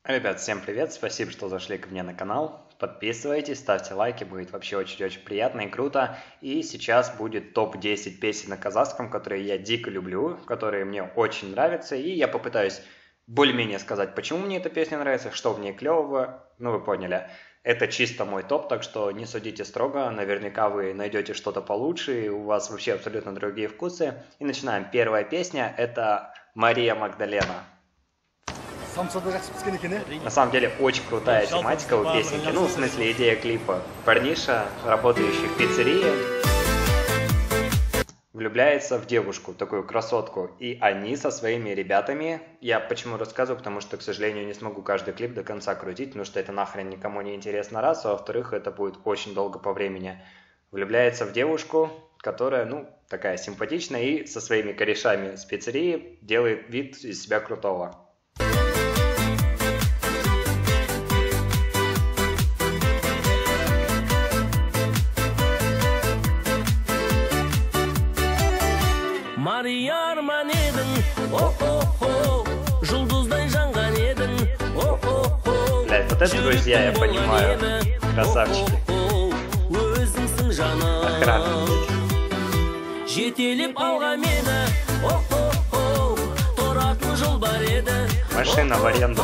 Ребят, всем привет, спасибо, что зашли ко мне на канал. Подписывайтесь, ставьте лайки, будет вообще очень-очень приятно и круто. И сейчас будет топ-10 песен на казахском, которые я дико люблю, которые мне очень нравятся. И я попытаюсь более-менее сказать, почему мне эта песня нравится, что в ней клевого. Ну, вы поняли. Это чисто мой топ, так что не судите строго. Наверняка вы найдете что-то получше, и у вас вообще абсолютно другие вкусы. И начинаем. Первая песня – это «Мария Магдалена». На самом деле очень крутая тематика у песенки, ну в смысле идея клипа. Парниша, работающий в пиццерии, влюбляется в девушку, такую красотку, и они со своими ребятами, я почему рассказываю, потому что, к сожалению, не смогу каждый клип до конца крутить, потому что это нахрен никому не интересно раз, а во-вторых, это будет очень долго по времени. Влюбляется в девушку, которая, ну, такая симпатичная, и со своими корешами с пиццерии делает вид из себя крутого. Блять, вот это, друзья, я понимаю. Красавчики. Охрана. Машина в аренду.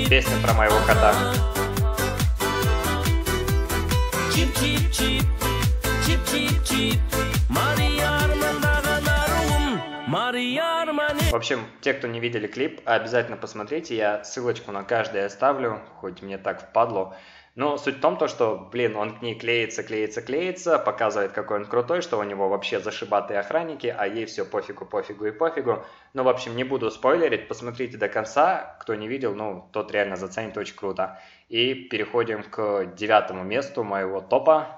Песня про моего кота. В общем, те, кто не видели клип, обязательно посмотрите. Я ссылочку на каждый оставлю, хоть мне так впадло. Но суть в том, что, блин, он к ней клеится, показывает, какой он крутой, что у него вообще зашибатые охранники, а ей все пофигу. Ну, в общем, не буду спойлерить, посмотрите до конца. Кто не видел, ну, тот реально заценит, очень круто. И переходим к 9-му месту моего топа.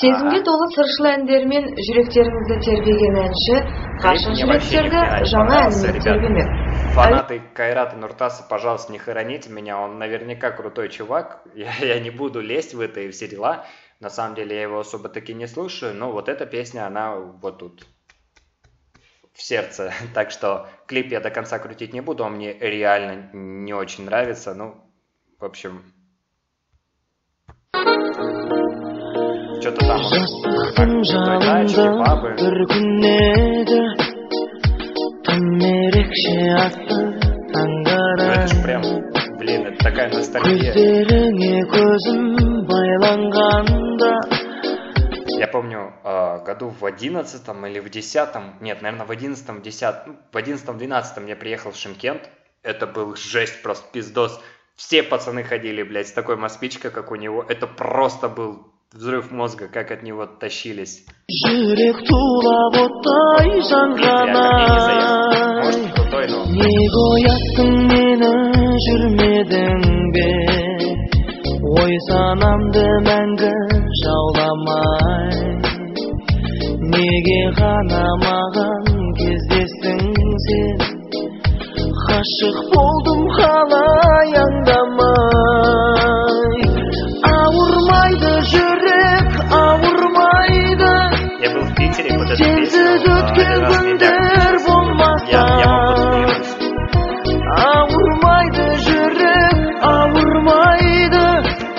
Сезімге толы сыршыл әндермен жүректеріңізді тербеген әнші қашын жүректерді жаңа әнімен тербемек. Фанаты Кайрата Нуртаса, пожалуйста, не хороните меня, он наверняка крутой чувак, я не буду лезть в это и все дела, на самом деле я его особо таки не слушаю, но вот эта песня, она вот тут, в сердце, так что клип я до конца крутить не буду, он мне реально не очень нравится, ну, в общем... Что-то там той тачки, бабы. Ну это ж прям, блин, это такая ностальгия. Я помню, году в 11-м или в 10-м, нет, наверное, в 11-м, в 10-м, в 11-м, 12-м я приехал в Шымкент. Это был жесть, просто пиздос. Все пацаны ходили, блядь, с такой москвичкой, как у него. Это просто был... Взрыв мозга, как от него тащились. Реально, мне не заехал. Может, крутой, но... Я был в Питере, под эту песню, один раз мне я вам подклянусь.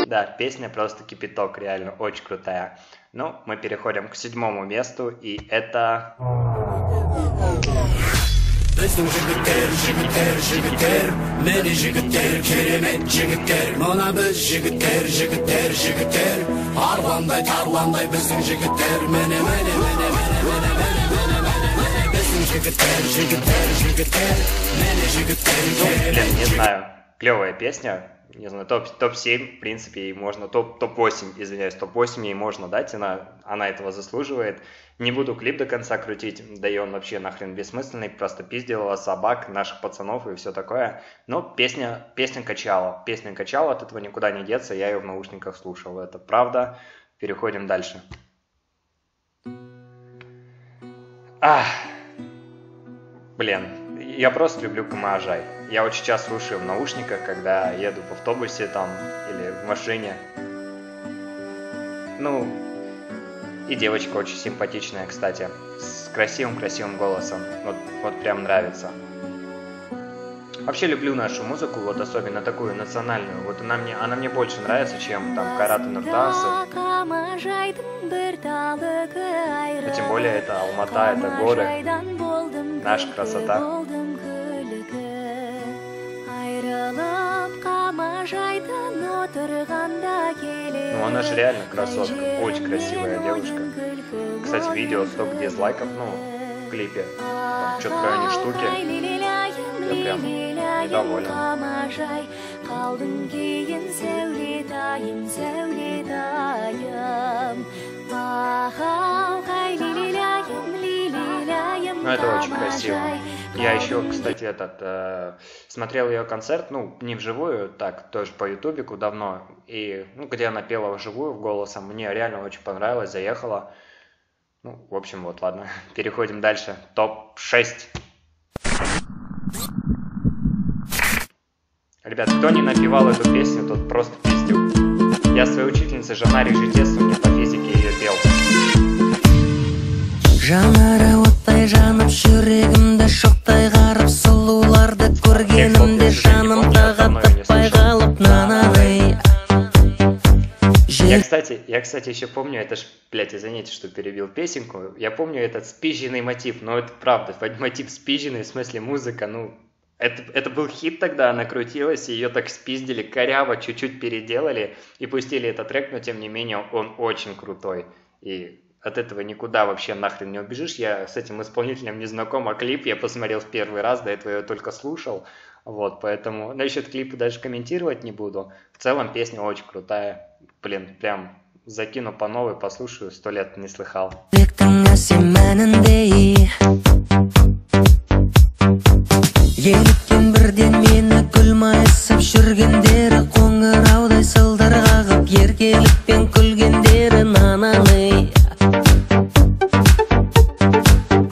Да, песня просто кипяток, реально очень крутая. Ну, мы переходим к 7-му месту, и это... Bizning jigitlar, meni jigitlar, keremet jigitlar, mana biz jigitlar, har qanday tarlanday bizning jigitlar, meni bizning jigitlar, meni jigitlar. Не знаю, клевая песня. Не знаю, топ-7, в принципе, ей можно, топ-8, извиняюсь, топ-8 ей можно дать, она этого заслуживает. Не буду клип до конца крутить, да и он вообще нахрен бессмысленный, просто пиздила собак, наших пацанов и все такое. Но песня качала, от этого никуда не деться, я ее в наушниках слушал, это правда. Переходим дальше. Блин, я просто люблю Камаажай. Я очень часто слушаю в наушниках, когда еду в автобусе там или в машине. Ну, и девочка очень симпатичная, кстати, с красивым-красивым голосом. Вот прям нравится. Вообще люблю нашу музыку, вот особенно такую национальную. Вот она мне больше нравится, чем там Караты Нуртасы. А тем более это Алмата, это горы, наша красота. Ну она же реально красотка, очень красивая девушка. Кстати, видео столько дизлайков, ну, в клипе, там что-то в районе штуки. Я прям недоволен. Ну это очень красиво. Я еще, кстати, смотрел ее концерт, ну, не вживую, так, тоже по ютубику давно, и, ну, где она пела вживую голосом, мне реально очень понравилось, заехала. Ну, в общем, вот, ладно, переходим дальше. Топ-6. Ребят, кто не напевал эту песню, тот просто пиздюк. Я своей учительнице Жанаре Житесовне по физике ее пел. Жанары оттай жанып жүрегімді шоқтай қарып сұлуларды көргенімде жаным тағатпай қалып нанадай. Я, кстати, еще помню, это ж, блядь, извините, что перебил песенку. Я помню этот спизженный мотив, но это правда, мотив спизженный, в смысле музыка, ну, это был хит тогда, она крутилась, ее так спиздили, коряво, чуть-чуть переделали и пустили этот трек, но тем не менее он очень крутой. И от этого никуда вообще нахрен не убежишь. Я с этим исполнителем не знаком, а клип я посмотрел в первый раз, до этого я только слушал. Вот, поэтому насчет клипа даже комментировать не буду. В целом песня очень крутая. Блин, прям закину по новой, послушаю, 100 лет не слыхал. Еліктен бірден мені гүл майысып жүргендері, қоңыраудай сылдыр қағып еркелікпен күлгендері нананый.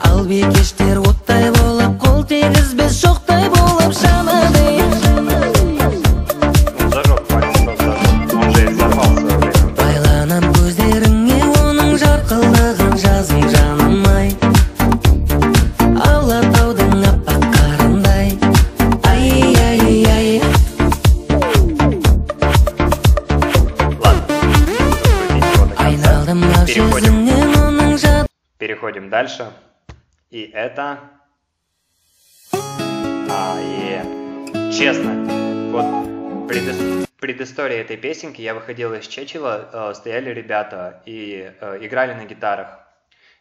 Ал бекештер оттай болып, қол тегізбес жоқтай болып жанады. Байланам көздеріңе оның жарқылдығын жазым жаным-ай. Алатаудың аппақ қарындай. Ай-яй-яй. Айналдым ақ жүзіңнен оның жат. Переходим дальше. И это... Честно, вот предыстория этой песенки. Я выходил из Чечева, стояли ребята и играли на гитарах.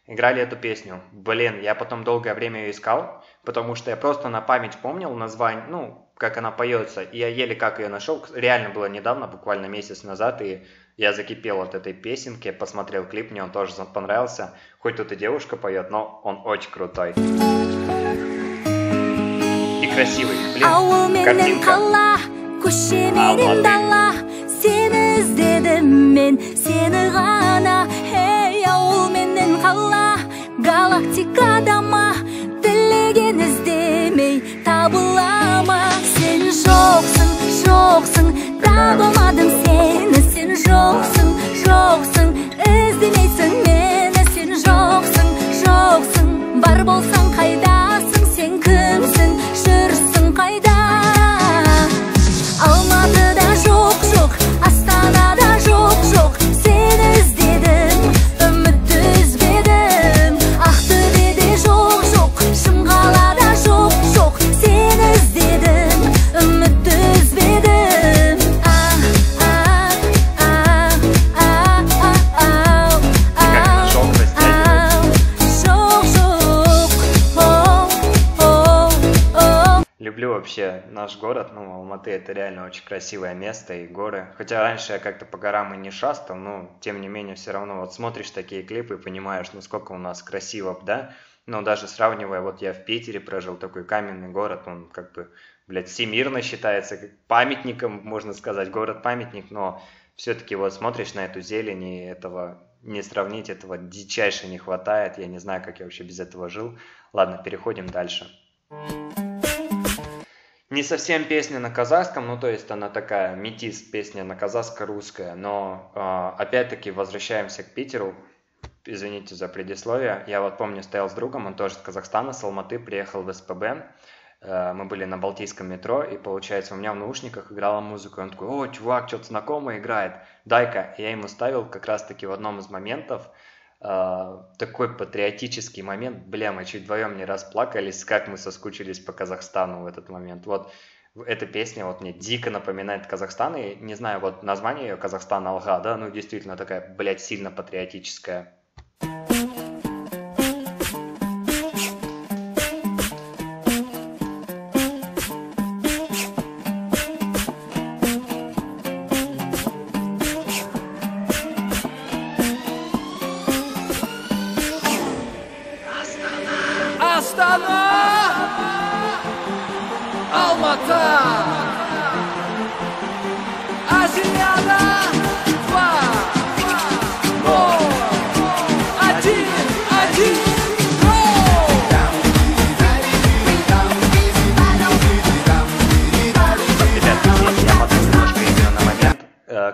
Играли эту песню. Блин, я потом долгое время ее искал, потому что я просто на память помнил название, ну, как она поется, и я еле как ее нашел. Реально было недавно, буквально месяц назад, и я закипел от этой песенки, посмотрел клип, мне он тоже понравился. Хоть тут и девушка поет, но он очень крутой. И красивый, блин, картинка. Галактикадама тілеген іздемей табылама. Сен жоқсың, жоқсың, табылмадым сені. Сен жоқсың, жоқсың, іздемейсің мені. Сен жоқсың, жоқсың, бар болсаң қайдасың? Сен кімсің, жүрсің қайда? Алматыда жоқ, жоқ, Астанада жоқ, жоқ. Сені іздедім, үмітті үзбедім. Ақтөбеде жоқ, жоқ, Шымқалада жоқ, жоқ. Сені іздедім, үмітті үзбедім. Люблю вообще наш город, ну, Алматы это реально очень красивое место и горы. Хотя раньше я как-то по горам и не шастал, но тем не менее все равно вот смотришь такие клипы и понимаешь, насколько у нас красиво, да? Но даже сравнивая, вот я в Питере прожил, такой каменный город, он как бы, блядь, всемирно считается памятником, можно сказать, город-памятник, но все-таки вот смотришь на эту зелень и этого не сравнить, этого дичайше не хватает, я не знаю, как я вообще без этого жил. Ладно, переходим дальше. Не совсем песня на казахском, ну то есть она такая метис песня на казахско-русская, но опять-таки возвращаемся к Питеру. Извините за предисловие. Я вот помню, стоял с другом, он тоже с Казахстана, с Алматы, приехал в СПБ. Мы были на Балтийском метро, и получается, у меня в наушниках играла музыка. И он такой: о, чувак, что-то знакомое играет, дай-ка. И я ему ставил как раз-таки в одном из моментов такой патриотический момент. Бля, мы чуть вдвоем не расплакались, как мы соскучились по Казахстану в этот момент. Вот эта песня вот мне дико напоминает Казахстан, и не знаю, вот название ее Казахстан Алга, да, ну действительно такая, блядь, сильно патриотическая.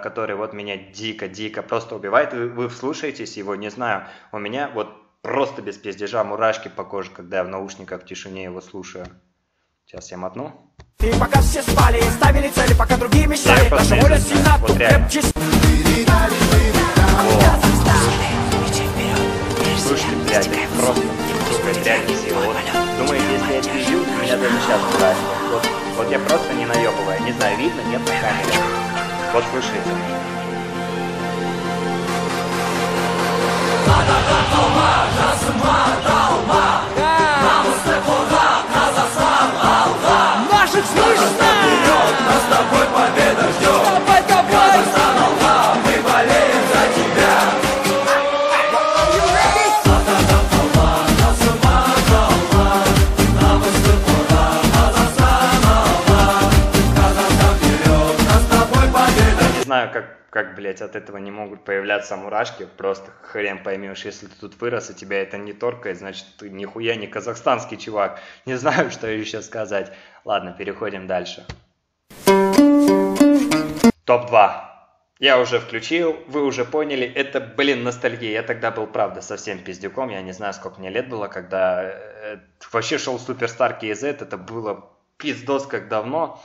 Который вот меня дико просто убивает. Вы вслушаетесь его, не знаю, у меня вот просто без пиздежа мурашки по коже, когда я в наушниках в тишине его слушаю. Сейчас я мотну. И пока все спали, ставили цели, пока другие мечтали, наша воля сильна, вот реально. Слушайте, блядь, это просто, сука, это реально сила. Вот, думаете, если я пизжу, меня даже сейчас брать. Вот я просто не наебываю. Не знаю, видно, нет на камере. Вот слушайте. Наших слышно! Нас с тобой победа ждет! Давай! Казахстан, Алга, мы болеем за тебя! Не знаю, как, блядь, от этого не могут появляться мурашки, просто хрен поймешь, если ты тут вырос и тебя это не торкает, значит ты нихуя не казахстанский чувак. Не знаю, что еще сказать. Ладно, переходим дальше. Топ-2. Я уже включил, вы уже поняли, это, блин, ностальгия. Я тогда был, правда, совсем пиздюком, я не знаю, сколько мне лет было, когда вообще шел Суперстар KZ, это было пиздос как давно.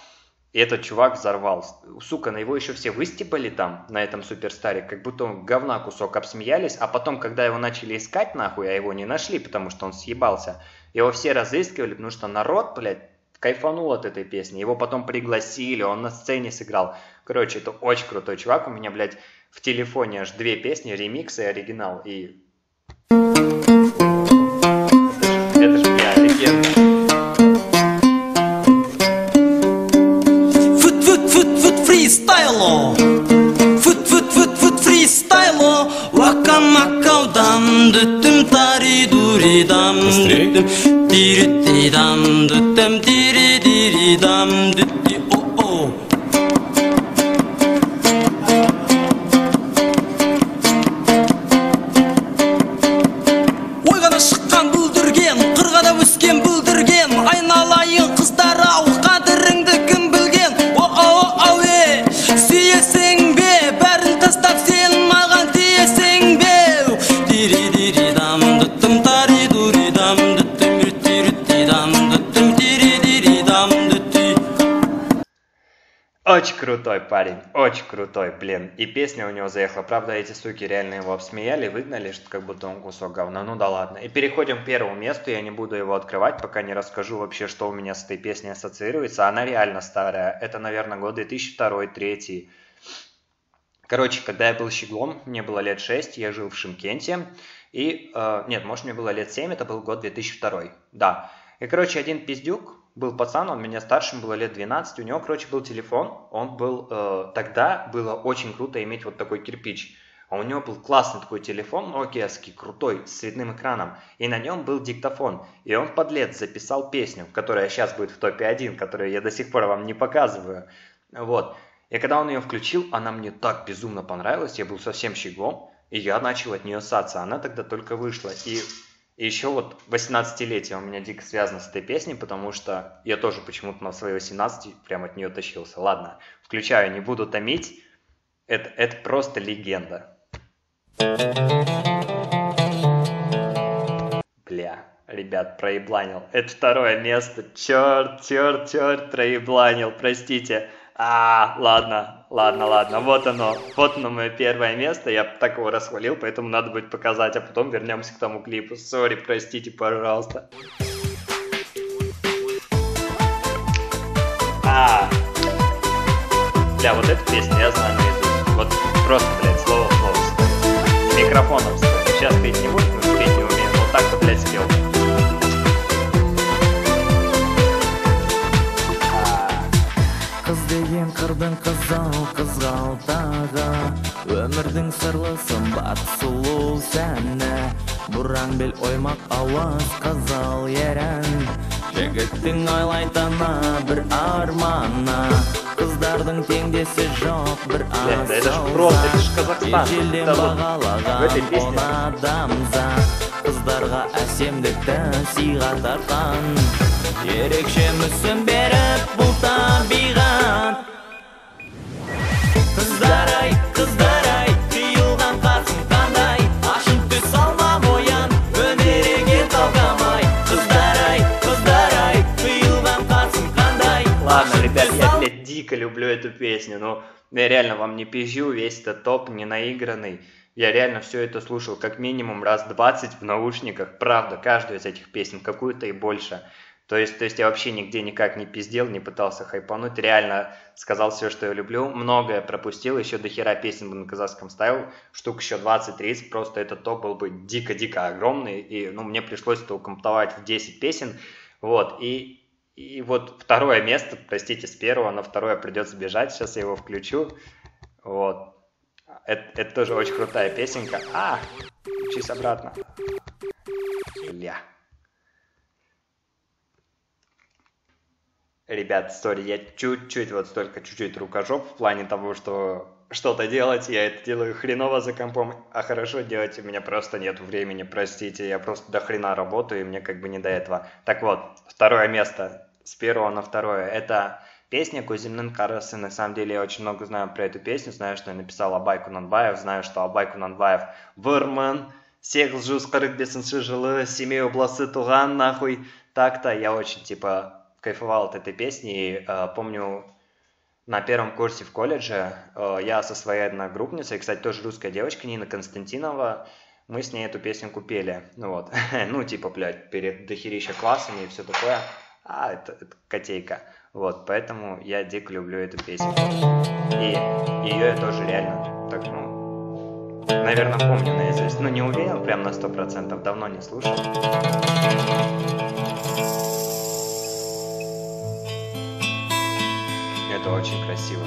И этот чувак взорвал. Сука, на его еще все выстебали там, на этом Суперстаре, как будто он говна кусок обсмеялись, а потом, когда его начали искать нахуй, а его не нашли, потому что он съебался, его все разыскивали, потому что народ, блядь, кайфанул от этой песни. Его потом пригласили, он на сцене сыграл. Короче, это очень крутой чувак. У меня, блядь, в телефоне аж 2 песни, ремикс и оригинал. И... Это ж бля, легенда. Фристайло, фут фристайло, вакан макаудан, дүттім тари дуридам, дүттім диридам, дүттім диридам, дүтти о-о. Ойғана шыққан бүлдірген, қырғада өскен бүлдірген, айналайын қыздар ау, қадіріңді кім білген, о-о-о-о. Сүйесің бе, бәрін тастап сен маған тиесің бе. Дири-дири-дам, дүттім тари-дуридам, дүттім рүттирүттидам, дүттім дири-дири-дам, дүтти. Очень крутой парень, очень крутой, блин. И песня у него заехала. Правда, эти суки реально его обсмеяли, выгнали, что как будто он кусок говна. Ну да ладно. И переходим к первому месту. Я не буду его открывать, пока не расскажу вообще, что у меня с этой песней ассоциируется. Она реально старая. Это, наверное, год 2002-2003. Короче, когда я был щеглом, мне было лет 6, я жил в Шымкенте. И, нет, может, мне было лет 7, это был год 2002. Да. И, короче, один пиздюк, был пацан, он меня старшим, было лет 12, у него, короче, был телефон, он был, тогда было очень круто иметь вот такой кирпич, а у него был классный такой телефон, нокиевский, крутой, с цветным экраном, и на нем был диктофон, и он, подлец, записал песню, которая сейчас будет в топе 1, которую я до сих пор вам не показываю, вот, и когда он ее включил, она мне так безумно понравилась, я был совсем щеглом, и я начал от нее ссаться, она тогда только вышла, и И еще вот 18-летие у меня дико связано с этой песней, потому что я тоже почему-то на свои 18 прям от нее тащился. Ладно, включаю, не буду томить. Это просто легенда. Бля, ребят, проебланил. Это второе место. Черт, проебланил, простите. Ладно. Вот оно мое первое место. Я так его расхвалил, поэтому надо будет показать, а потом вернемся к тому клипу. Сори, простите, пожалуйста. Бля, вот эту песню я знаю наизусть. Вот просто, блядь, слово в слово. С микрофоном стоит. Сейчас петь не буду, потому что петь не умею. Вот так-то, блядь, спел. Қыз деген қырдың қызғалтағы, өмірдің сырлы сымбат сұлу сәні, бұраң бел оймақ ауыз қызыл ерін, жігіттің ойлайтыны бір арманы, қыздардың теңдесі жоқ бір асылзат, ежелден бағалаған он адамзат, қыздарға әсемдікті сыйға тартқан, ерекше мүсін беріп бұл табиғат. Қыздар-ай, қиылған қасың қандай, ашын түс алмам оян, өнеріңе талғамай. Қыздар-ай, қиылған қасың қандай. Ладно, ребят, я, блядь, дико люблю эту песню, но я реально вам не пизжу, весь этот топ не наигранный. Я реально все это слушал как минимум раз 20 в наушниках, правда, каждую из этих песен, какую-то и больше. То есть я вообще нигде никак не пиздел, не пытался хайпануть, реально сказал все, что я люблю, многое пропустил, еще до хера песен бы на казахском ставил, штук еще 20-30, просто этот топ был бы дико-дико огромный, и мне пришлось это укомплектовать в 10 песен, вот, и вот второе место, простите, с первого на второе придется бежать, сейчас я его включу, вот, это тоже очень крутая песенка, учись обратно, бля. Ребят, сори, я чуть-чуть рукожоп в плане того, что что-то делать, я это делаю хреново за компом, а хорошо делать у меня просто нет времени, простите, я просто до хрена работаю, и мне как бы не до этого. Так вот, второе место, с первого на второе, это песня «Көзімнің қарасы». На самом деле я очень много знаю про эту песню, знаю, что я написал Абай Кунанбаев, знаю, что Абай Кунанбаев вырман, 845 жылы, Семей обласы туған, нахуй, так-то, я очень, кайфовал от этой песни, и помню, на первом курсе в колледже я со своей одногруппницей, кстати, тоже русская девочка, Нина Константинова, мы с ней эту песню купили, блядь, перед дохерища классами и все такое, это котейка, вот, поэтому я дико люблю эту песню, и ее я тоже реально, наверное, помню наизусть, не уверен прям на 100%, давно не слушал. Это очень красиво.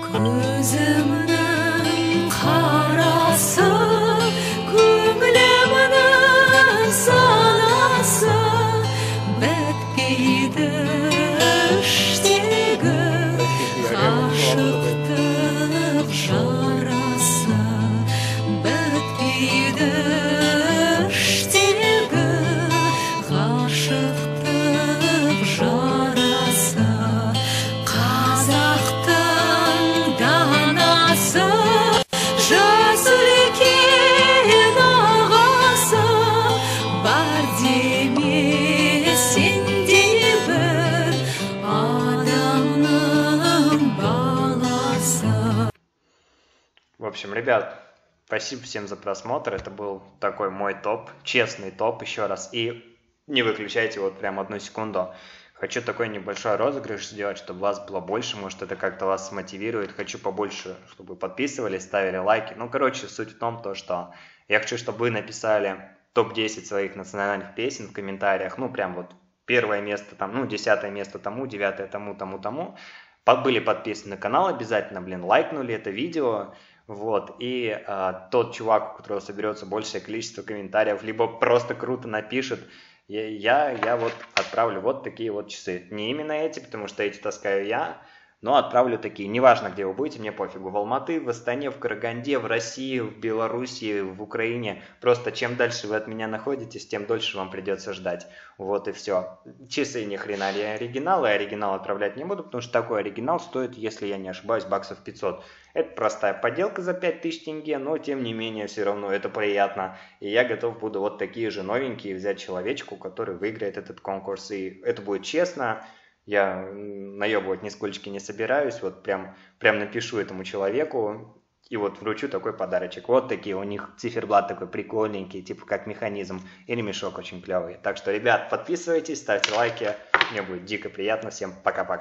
Көзімнің қарасы, көңілімнің санасы, бітпейді іштегі ғашықтық жарасы, бітпейді іштегі ғашықтық жарасы. Қазақтың данасы, жас үлкен ағасы, бар деме сенде бір адамның баласы. В общем, ребят, спасибо всем за просмотр. Это был такой мой топ, честный топ, еще раз. И не выключайте вот прям одну секунду. Хочу такой небольшой розыгрыш сделать, чтобы вас было больше, может это как-то вас смотивирует. Хочу побольше, чтобы подписывались, ставили лайки. Суть в том, что я хочу, чтобы вы написали топ-10 своих национальных песен в комментариях. Прям вот первое место там, 10-е место тому, 9-е тому. Были подписаны на канал обязательно, лайкнули это видео. Вот, и тот чувак, у которого соберется большее количество комментариев, либо просто круто напишет, я вот отправлю вот такие вот часы. Не именно эти, потому что эти таскаю я, но отправлю такие. Неважно, где вы будете, мне пофигу. В Алматы, в Астане, в Караганде, в России, в Беларуси, в Украине. Просто чем дальше вы от меня находитесь, тем дольше вам придется ждать. Вот и все. Часы ни хрена не оригиналы, оригинал отправлять не буду, потому что такой оригинал стоит, если я не ошибаюсь, баксов 500. Это простая подделка за 5000 тенге, но тем не менее все равно это приятно. И я готов буду вот такие же новенькие взять человечку, который выиграет этот конкурс. И это будет честно. Я наебывать нисколько не собираюсь. Вот прям напишу этому человеку и вот вручу такой подарочек. Вот такие у них циферблат такой прикольненький, типа как механизм. И ремешок очень клевый. Так что, ребят, подписывайтесь, ставьте лайки. Мне будет дико приятно. Всем пока-пока.